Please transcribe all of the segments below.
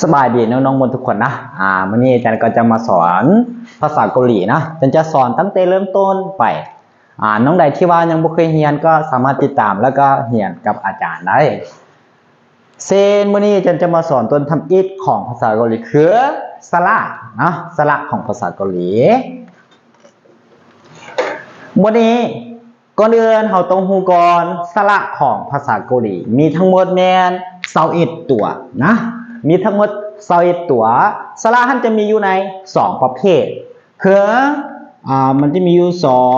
สบายดีน้องๆหมดทุกคนนะวันนี้อาจารย์ก็จะมาสอนภาษาเกาหลีนะอาจารย์จะสอนตั้งแต่เริ่มต้นไปน้องใดที่ว่ายังไม่เคยเรียนก็สามารถติดตามแล้วก็เรียนกับอาจารย์ได้วันนี้อาจารย์จะมาสอนต้นทำอิฐของภาษาเกาหลีคือสระนะสระของภาษาเกาหลีวันนี้ก่อนอื่นเราต้องรู้ก่อนสระของภาษาเกาหลีมีทั้งหมดแม่น21ตัวนะมีทั้งหมด21ตัวสระท่านจะมีอยู่ใน2ประเภทคือมันจะมีอยู่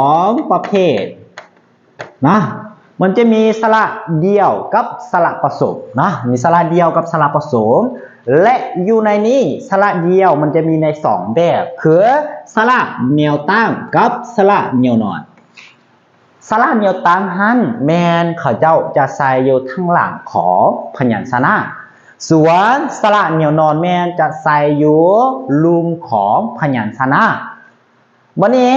2ประเภทนะมันจะมีสระเดียวกับสระผสมนะมีสระเดียวกับสระผสมและอยู่ในนี้สระเดียวมันจะมีใน2แบบคือสระแนวตั้งกับสระแนวนอนสระแนวตั้งหันแมนเขาเจ้าจะใส่อยู่ทั้งหลังของพยัญชนะส่วนสระแนวนอนแมนจะใส่อยู่ลุมของพยัญชนะวันนี้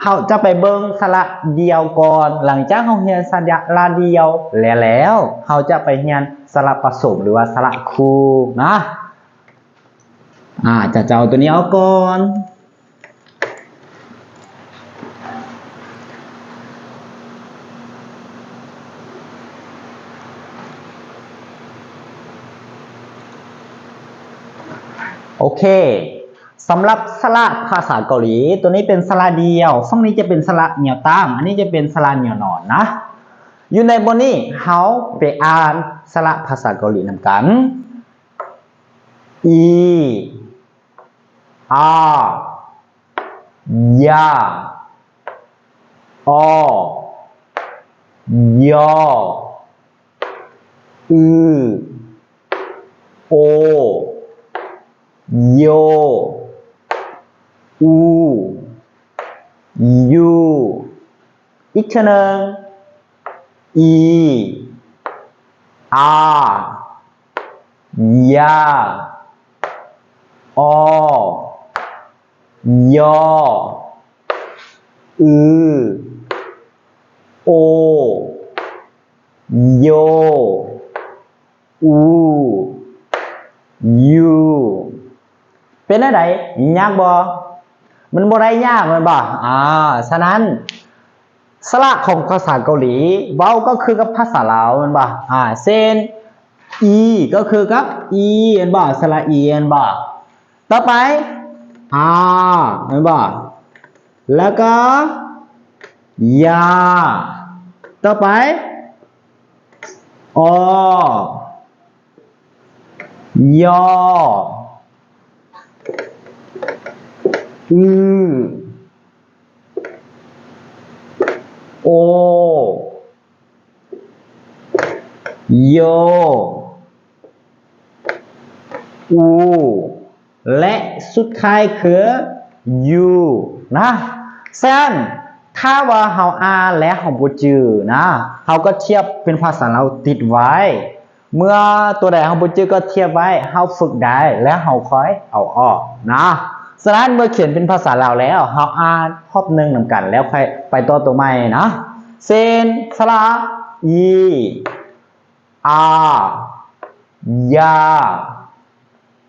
เราจะไปเบิ่งสระเดียวก่อนหลังจากเราเรียนสระเดียวแล้วเราจะไปเรียนสระผสมหรือว่าสระคู่นะจะเอาตัวนี้เอาก่อนโอเคสำหรับสระภาษาเกาหลีตัวนี้เป็นสระเดียวฝั่งนี้จะเป็นสระแนวตั้งอันนี้จะเป็นสระแนวนอนนะอยู่ในบนนี้เขาไปอ่านสระภาษาเกาหลีนำกันอีอายาอยอืโอโยอูยูอีกทีหนึ่งอีอายาอยอืโอโยอูยูเป็นอะไรยากบ่มันบ่ได้ยากมันบ่ฉะนั้นสระของภาษาเกาหลีเว้าก็คือกับภาษาลาวมันบ่เส้นอีก็คือกับอีเห็นบ่สระอีเห็นบ่ต่อไปเห็นบ่แล้วก็ยาต่อไปยอืโอโยอูและสุดท้ายคือยูนะฉะนั้นถ้าว่าเราอ่านและเราบ่จื้อนะเราก็เทียบเป็นภาษาเราติดไว้เมื่อตัวใดเราบ่จื้อก็เทียบไว้เราฝึกได้แล้วเราค่อยเอาออกนะฉะนั้นเมื่อเขียนเป็นภาษาลาวแล้วเราอ่านรอบนึงนำกันแล้วค่อยไปต่อตัวใหม่นะเส้นสระอีอายา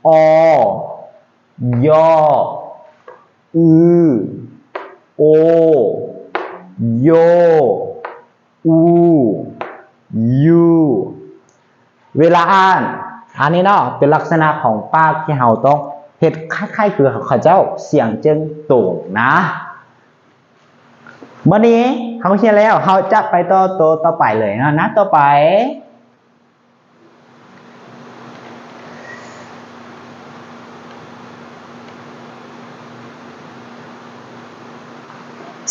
อยอืโอโยอูยูเวลาอ่านอันนี้เนาะเป็นลักษณะของปากที่เราต้องเฮ็ดคล้ายๆคือเขาเจ้าเสียงเจิ้งโต่งนะวันนี้เขาเขียนแล้วเขาจะไปต่อไปเลยนะต่อไป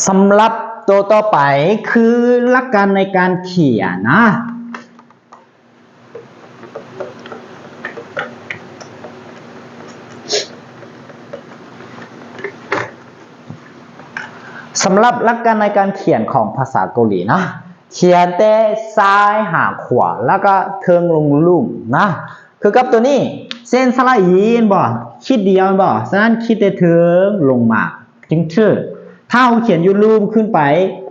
สำหรับตัวต่อไปคือหลักการในการเขียนนะสำหรับหลักการในการเขียนของภาษาเกาหลีนะเขียนแต่ซ้ายหาขวาแล้วก็เทิงลงลุ่มนะคือกับตัวนี้เส้นสระอีนบ่คิดเดียวบ่ฉะนั้นคิดแต่เทิงลงมาจึงชื่อถ้าเราเขียนอยู่ลุ่มขึ้นไป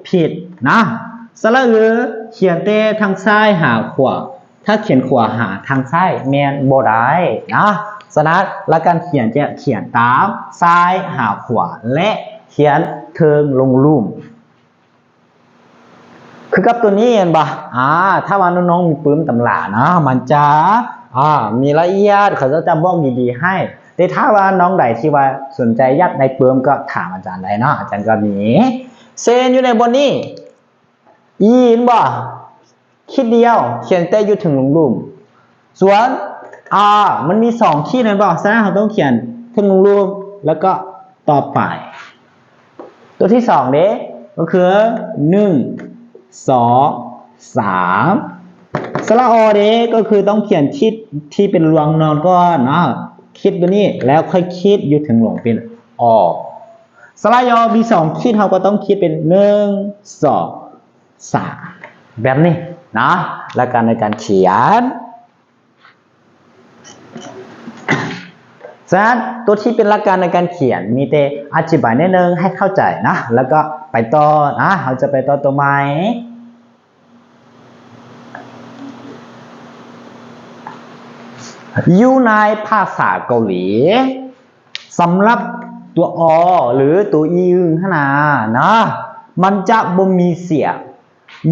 ผิดนะสระเขียนแต่ทางซ้ายหาขวา ถ้าเขียนขวาหาทางซ้ายแมนบ่ได้นะฉะนั้นและการเขียนจะเขียนตามซ้ายหาขวาและเขียนเทิงลงลุ่มคือกับตัวนี้เห็นปะถ้าว่าน้องๆมีปื้มตำรานะมันจะมีละเอียดเขาจะบอกดีๆให้แต่ถ้าว่าน้องใดที่ว่าสนใจยัดในปื้มก็ถามอาจารย์ได้นะอาจารย์ก็มีเซนอยู่ในบนนี้เห็นปะคิดเดียวเขียนแต่อยู่ถึงลงลุ่มส่วนมันมี2ขีดนั่นบอกฉะนั้นเราต้องเขียนถึงลงลุ่มแล้วก็ต่อไปตัวที่2เด้ก็คือ1 2 3สระอเด้ก็คือต้องเขียนคิดที่เป็นรวงนอนก่อนนะคิดตัวนี้แล้วค่อยคิดอยู่ถึงหลงเป็นอสระยอมี2คิดเราก็ต้องคิดเป็น1 2 3แบบนี้นะหลักการในการเขียนฉะนั้นตัวที่เป็นหลักการในการเขียนมีแต่อธิบายนิดนึงให้เข้าใจนะแล้วก็ไปต่อนะเราจะไปต่อตัวใหม่อยู่ในภาษาเกาหลีสำหรับตัวอหรือตัวอีอึงขนานะมันจะบ่มีเสียง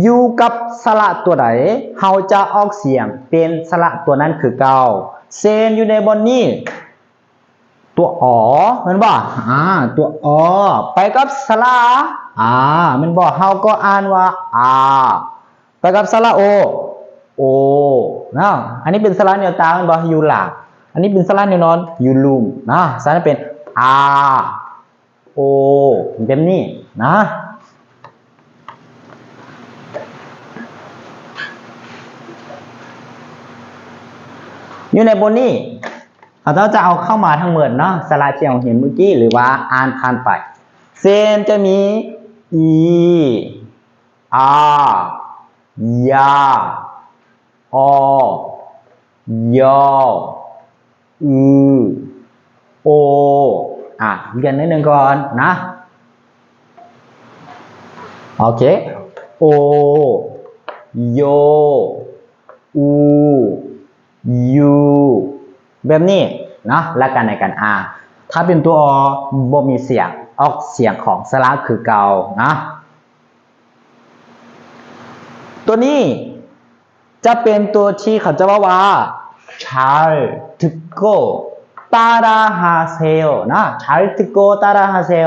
อยู่กับสระตัวไหนเราจะออกเสียงเป็นสระตัวนั้นคือเก่าเซนอยู่ในบนนี้ตัวเห็นบ่ตัวไปกับสระมันบอกเฮาก็อ่านว่าไปกับสระโอนะอันนี้เป็นสระแนวตามันบอกอยู่หลักอันนี้เป็นสระแนวนอนอยู่ลุ่มนะฉะนั้นเป็นโอแบบนี้นะอยู่ในบนนี้เราจะเอาเข้ามาทั้งหมดเนาะสระที่เราเห็นเมื่อกี้หรือว่าอ่านผ่านไปเซนจะมียายโอเรียนนิดนึงก่อนนะโอเคโอโยอูยูแบบนี้นะและกันในการถ้าเป็นตัวบ่มีเสียงออกเสียงของสระคือเก่านะตัวนี้จะเป็นตัวที่เขาจะว่า잘 듣고 따라하세요นะ잘 듣고 따라하세요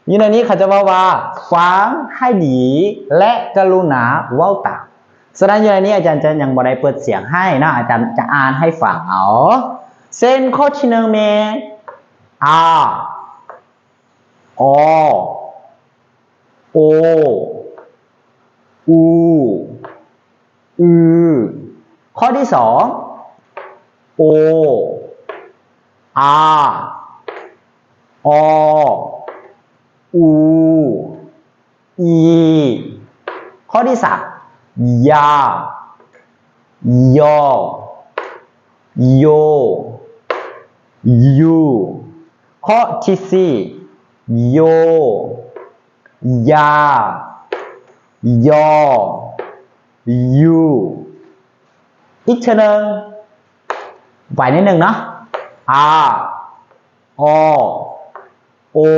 อยู่ในนี้เขาจะว่าฟังให้ดีและกรุณาเว้าตามฉะนั้นอยู่ในนี้อาจารย์จะยังบ่ได้เปิดเสียงให้นะอาจารย์จะอ่านให้ฟังเอาเส้นข้อที่1เมโออูข้อที่2โออูข้อที่3ยโยยูข้อที่4โยยยูอีกทีนึงไหวนิดนึงนะโออู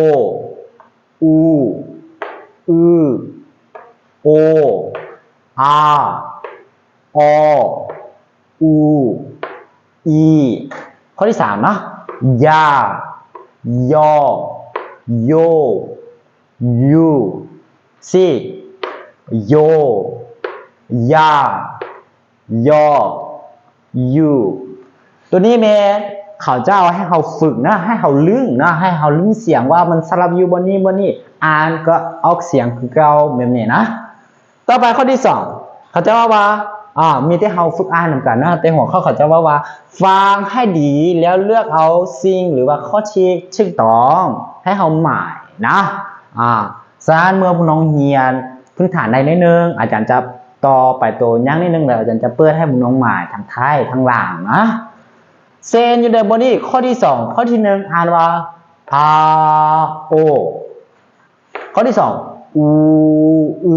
โออูข้อที่3นะยโยยูโยยยูตัวนี้เขาจะเอาให้เขาฝึกนะให้เขาลึงนะให้เขาลึงเสียงว่ามันสลับอยู่บนนี้อ่านก็ออกเสียงคือเก่าแบบนี้นะต่อไปข้อที่2เขาจะว่ามีแต่เขาฝึกอ่านเหมือนกันนะแต่หัวข้อเขาจะว่าฟังให้ดีแล้วเลือกเอาสิ่งหรือว่าข้อที่ถูกต้องให้เขาหมายนะฉะนั้นเมื่อพวกน้องเรียนพื้นฐานใดนิดนึงอาจารย์จะต่อไปตัวย่างนิดนึงแล้วอาจารย์จะเปิดให้พวกน้องหมายทางท้ายทางหลังนะเซนอยู่ในบนนี้ข้อที่2ข้อที่1อ่านว่าโอข้อที่2อูอ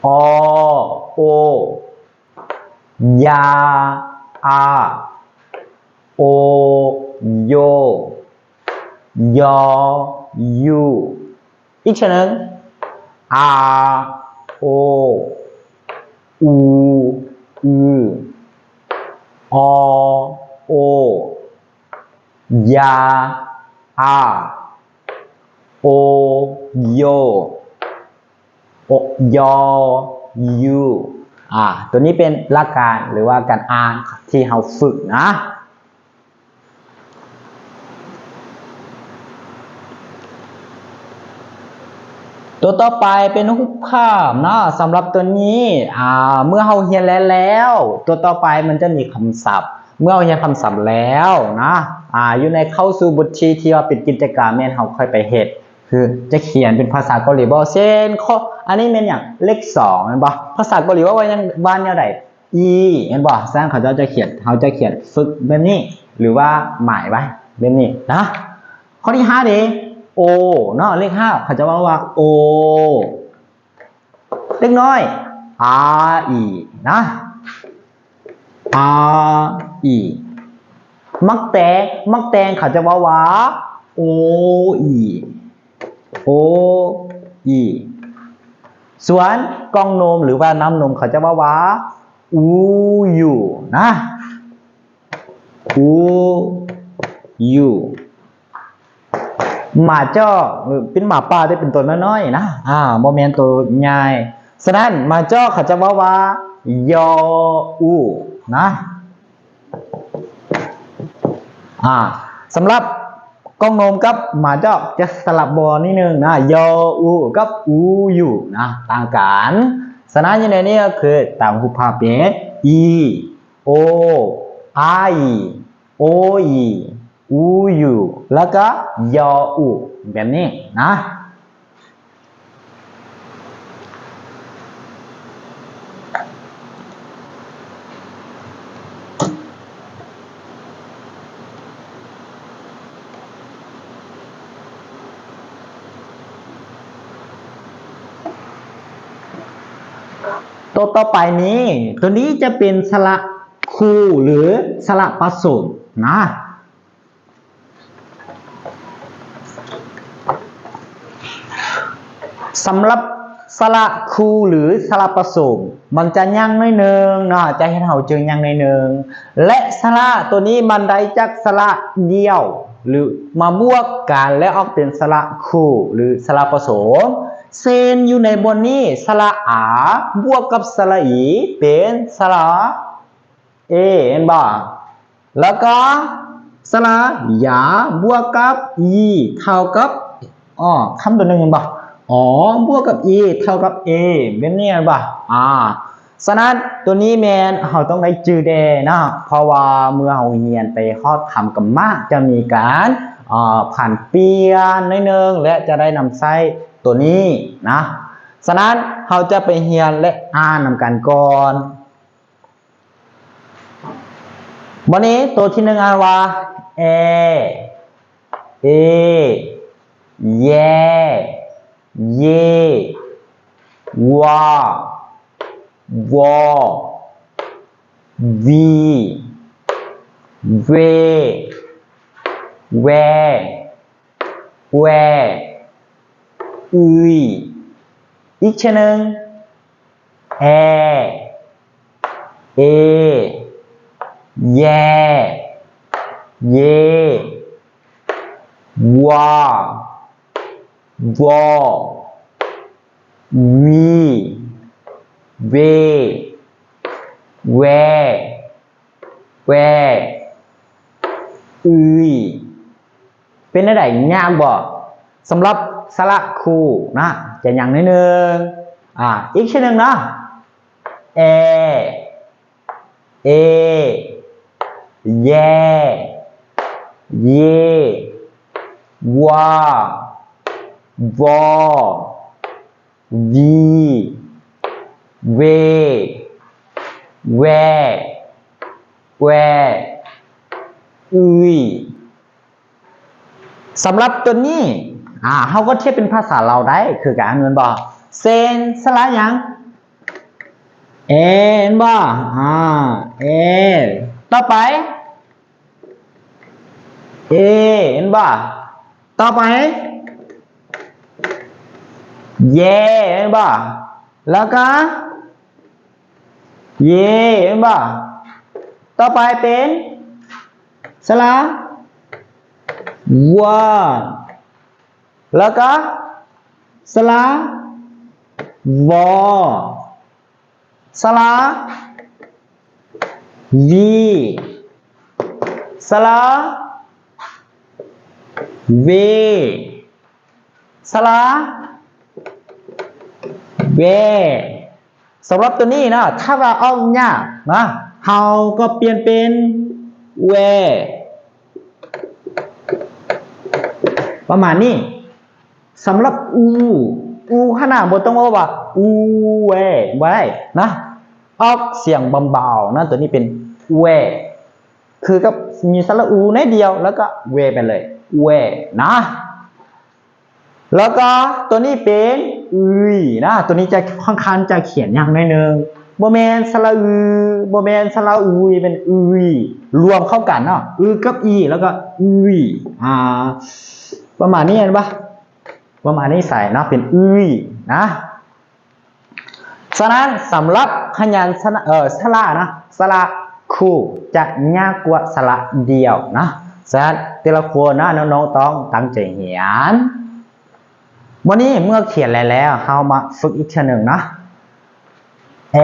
โอ ยาอาโอโยยอยูอีกเช่นนึงอาโออูอืออโอยาอาโอโยโอยอยูตัวนี้เป็นหลักการหรือว่าการอ่านที่เราฝึกนะตัวต่อไปเป็นรูปภาพนะสำหรับตัวนี้เมื่อเราเรียนแล้วตัวต่อไปมันจะมีคำศัพท์ เมื่อเราเรียนคำศัพท์แล้วนะอยู่ในเข้าสู่บทชีที่ว่าเป็นกิจกรรมแม่นเราค่อยไปเฮ็ดคือจะเขียนเป็นภาษาเกาหลีบ่เช่นอันนี้เป็นอย่างเลข2เห็นบ่ภาษาเกาหลีว่ายังบ้านแนวใดเห็นบ่แสดงเขาจะเขียนฝึกแบบนี้หรือว่าหมายไว้แบบนี้นะข้อที่5เด้โอเนาะเลข5เขาจะว่าโอเล็กน้อยนะมักแตงเขาจะว่าโอส่วนกล่องนมหรือว่าน้ำนมเขาจะว่าอูอยู่นะอูอยู่หมาจ้อเป็นหมาป่าได้เป็นตัวน้อยๆนะโมเมนต์ตัวใหญ่ฉะนั้นหมาจ้อเขาจะว่ายออูนะสำหรับกล้องนมกับหมาจ้อจะสลับบอนิดนึงนะยออูกับอูอยู่นะต่างกันฉะนั้นอย่างนี้ก็คือต่างรูปภาพเป็นโอโออูอยู่แล้วก็ยออูแบบนี้นะตัวต่อไปนี้ตัวนี้จะเป็นสระคู่หรือสระผสมนะสำหรับสระคู่หรือสระผสมมันจะยั่งน้อยนึงเนาะจะให้เราเจอยั่งน้อยนึงและสระตัวนี้มันได้จากสระเดียวหรือมาบวกกันและออกเป็นสระคู่หรือสระผสมเส้นอยู่ในบนนี้สระอาบวกกับสระอีเป็นสระเห็นบ่แล้วก็สระยาบวกกับอีเท่ากับคำตัวหนึ่งเห็นบ่บวกกับ e เท่ากับ a เป็นเนี่ยป่ะฉะนั้นตัวนี้แมนเราต้องได้จือแดนะเพราะว่าเมื่อเราเรียนไปฮอดทำกับมากจะมีการผ่านเปลี่ยนนิดนึงและจะได้นำใช้ตัวนี้นะฉะนั้นเราจะไปเรียนและอ่านนำกันก่อนวันนี้ตัวที่หนึ่งอ่านว่าเอแยเยวาวอวีเวแวแวอีกเช่นนึงเอแยเยวาวอวีเวแวเป็นอะไรยากบ่สำหรับสระคู่นะจะอย่างนิดนึงอีกเช่นหนึ่งนะเอแยเยวาวอวีเวแวสำหรับตัวนี้เขาก็เทียบเป็นภาษาเราได้คือการเงินบอกเซนสระยัง เห็นบ่เอต่อไปเห็นบ่ต่อไปเย่เห็นบ่แล้วก็เย่เห็นบ่ต่อไปเป็นสระวาแล้วก็สระวอสระวีสระเวสระเวสำหรับตัวนี้นะถ้าว่าเอาเนี่ยนะเราก็เปลี่ยนเป็นเวประมาณนี้สำหรับอูขนาดบนต้องว่าอูเวไว้นะออกเสียงเบาๆนะตัวนี้เป็นเวคือก็มีสระอูในเดียวแล้วก็เวไปเลยเวนะแล้วก็ตัวนี้เป็นนะตัวนี้จะค่อนข้างจะเขียนยากหน่อยนึงโมเมนสระโมเมนสระเป็นรวมเข้ากันเนาะกับแล้วก็ประมาณนี้เห็นปะประมาณนี้ใส่เนาะเป็นนะฉะนั้นสำหรับขยันสระนะสระคู่จะยากกว่าสระเดียวนะฉะนั้นแต่ละคนนะน้องๆต้องตั้งใจเขียนวันนี้เมื่อเขียนแล้วเรามาฝึกอีกทีหนึ่งนะเอ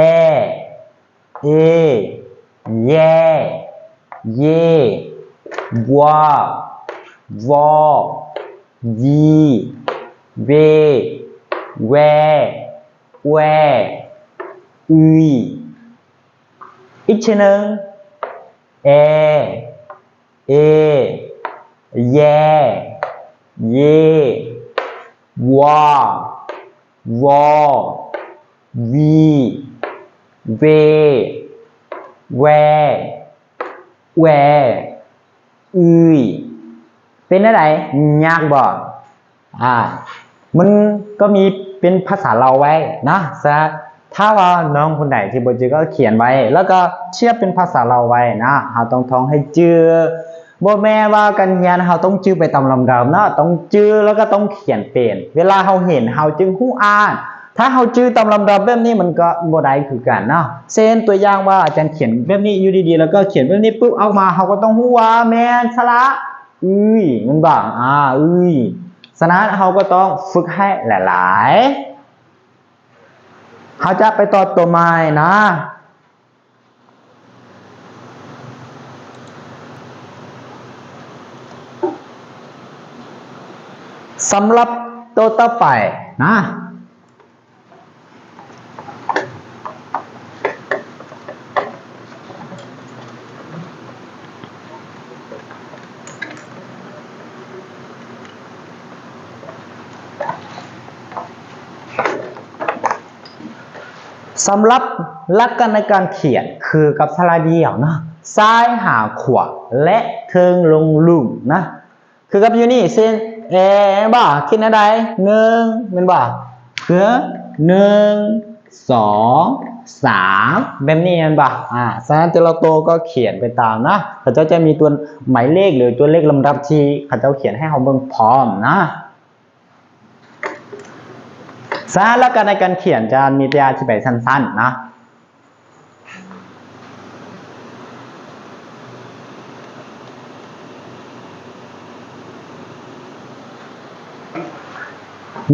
เยวววีเวแวอีกทีหนึ่งเอเยวววีเวแวเป็นอะไรยากบ่มันก็มีเป็นภาษาเราไว้นะถ้าว่าน้องคนไหนที่บจือก็เขียนไว้แล้วก็เชื่อเป็นภาษาเราไว้นะเราต้องท่องให้จื้อบ่แม่ว่ากันเรียนเราต้องจื้อไปตามลำดับนะต้องจื้อแล้วก็ต้องเขียนเป็นเวลาเราเห็นเราจึงฮู้อ่านถ้าเราจื้อตามลำดับแบบนี้มันก็บ่ได้คือกันเนาะเช่นตัวอย่างว่าอาจารย์เขียนแบบนี้อยู่ดีๆแล้วก็เขียนแบบนี้ปุ๊บเอามาเราก็ต้องฮู้ว่าแม่นสระมันบ้างฉะนั้นเราก็ต้องฝึกให้หลายๆเขาจะไปต่อตัวไม้นะสำหรับตัวต่อไปนะสำหรับหลักการในการเขียนคือกับสระเดียวนะซ้ายหาขวาและเทิงลงลุ่มนะคือกับอยู่นี่เส้นบ่คิดอะไรหนึ่งเป็นบ่คือ1 2 3แบบนี้เป็นบ่ฉะนั้นตัวเราโตก็เขียนไปตามนะเขาจะมีตัวหมายเลขหรือตัวเลขลำดับที่เขาจะเขียนให้เขาเบิ่งพร้อมนะแล้วกันในการเขียนจะมีตัวอธิบายสั้นๆนะ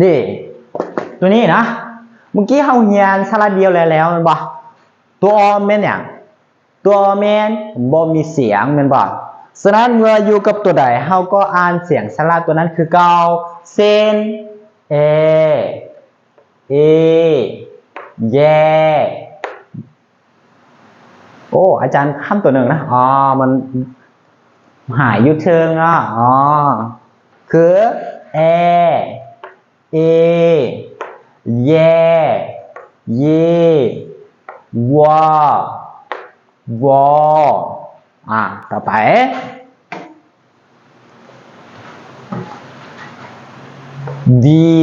นี่ตัวนี้นะเมื่อกี้เราเรียนสระเดียวแล้วมันบอกตัวอแม่นอย่างตัวแม่นบ่มีเสียงมันบอกฉะนั้นเมื่ออยู่กับตัวใดเราก็อ่านเสียงสระตัวนั้นคือเก่าเส้นเแยโอ้อาจารย์ขั้นตัวหนึ่งนะมันหายอยู่เชิงคือเอแยววต่อไปดี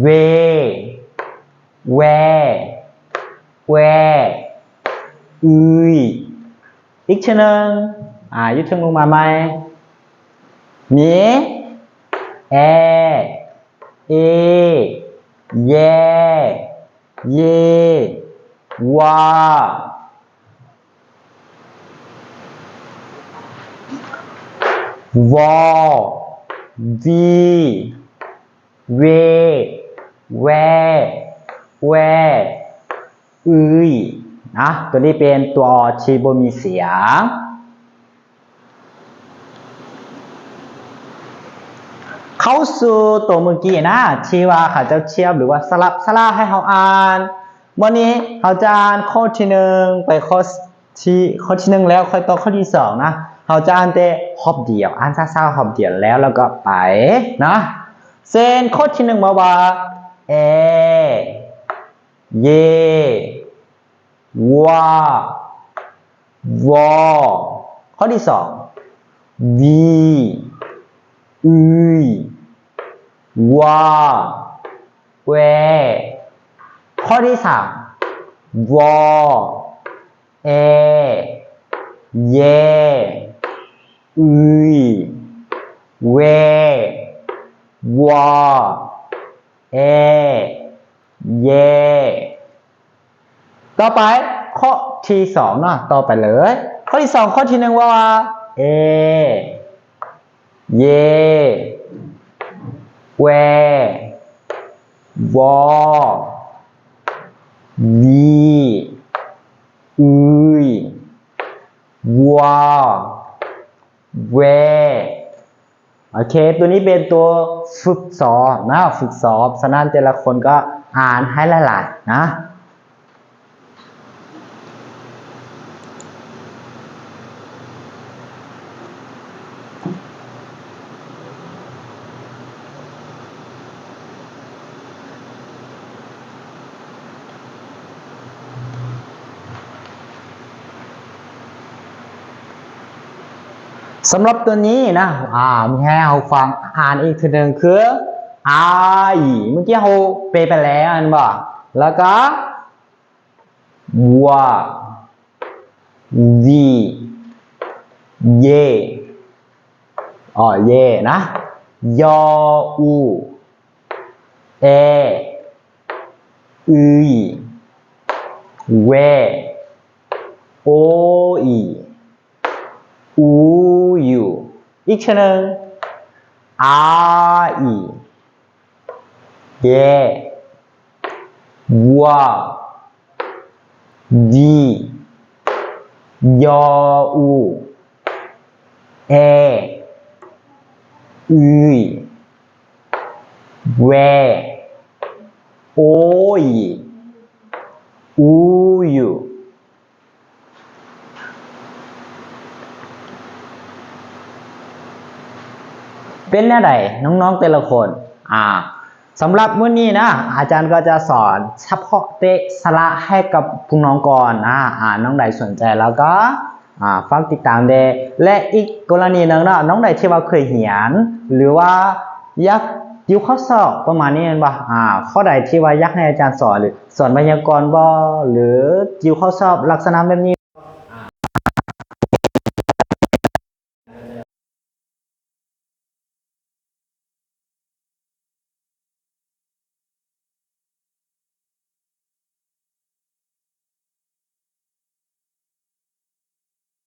เวแว แวอุ้ยอีกเช่นหนึ่งยึดเชิงลงมาไหมมีแอเอแยเยวาวอวีเวแวแวอุ้ยนะตัวนี้เป็นตัวที่บ่มีเสียงเข้าสู่ตัวเมื่อกี้นะที่ว่าเขาจะเทียบหรือว่าสลับสลาให้เขาอ่านวันนี้เขาจะอ่านข้อที่หนึ่งไปข้อที่หนึ่งแล้วค่อยต่อข้อที่สองนะเขาจะอ่านแต่ฮอบเดียวอ่านซ่าๆฮอบเดียวแล้วก็ไปนะเส้นข้อที่หนึ่งมาว่าเอเยวาวอข้อที่สองวีอุยวาแวข้อที่สามวอเอเยอุยเววอเอเยต่อไปข้อที่สองนะต่อไปเลยข้อที่สองข้อที่หนึ่งว่าเอเยแววอวีอุยวาแวโอเคตัวนี้เป็นตัวฝึกสอบนะฝึกสอบฉะนั้นแต่ละคนก็อ่านให้หลายๆนะสำหรับตัวนี้นะมีให้เราฟังอ่านอีกทีหนึ่งคือเมื่อกี้เราไปแล้วอันบ่แล้วก็วัววีเยเยนะยออูเออุยเวโออีอูอยู่อีกเช่นหนึ่งอีเยวัววียออูเออุยเวโออีอูอยู่เป็นแนวใดน้องๆแต่ละคนสำหรับมื้อนี้นะอาจารย์ก็จะสอนเฉพาะเตะสระให้กับพวกน้องก่อนน้องใดสนใจแล้วก็ฝากติดตามเดและอีกกรณีหนึ่งนะน้องใดที่ว่าเคยเรียนหรือว่าอยากอยู่ข้อสอบประมาณนี้เห็นป่ะข้อใดที่ว่าอยากให้อาจารย์สอนหรือสอนไวยากรณ์บ่หรืออยู่ข้อสอบลักษณะแบบนี้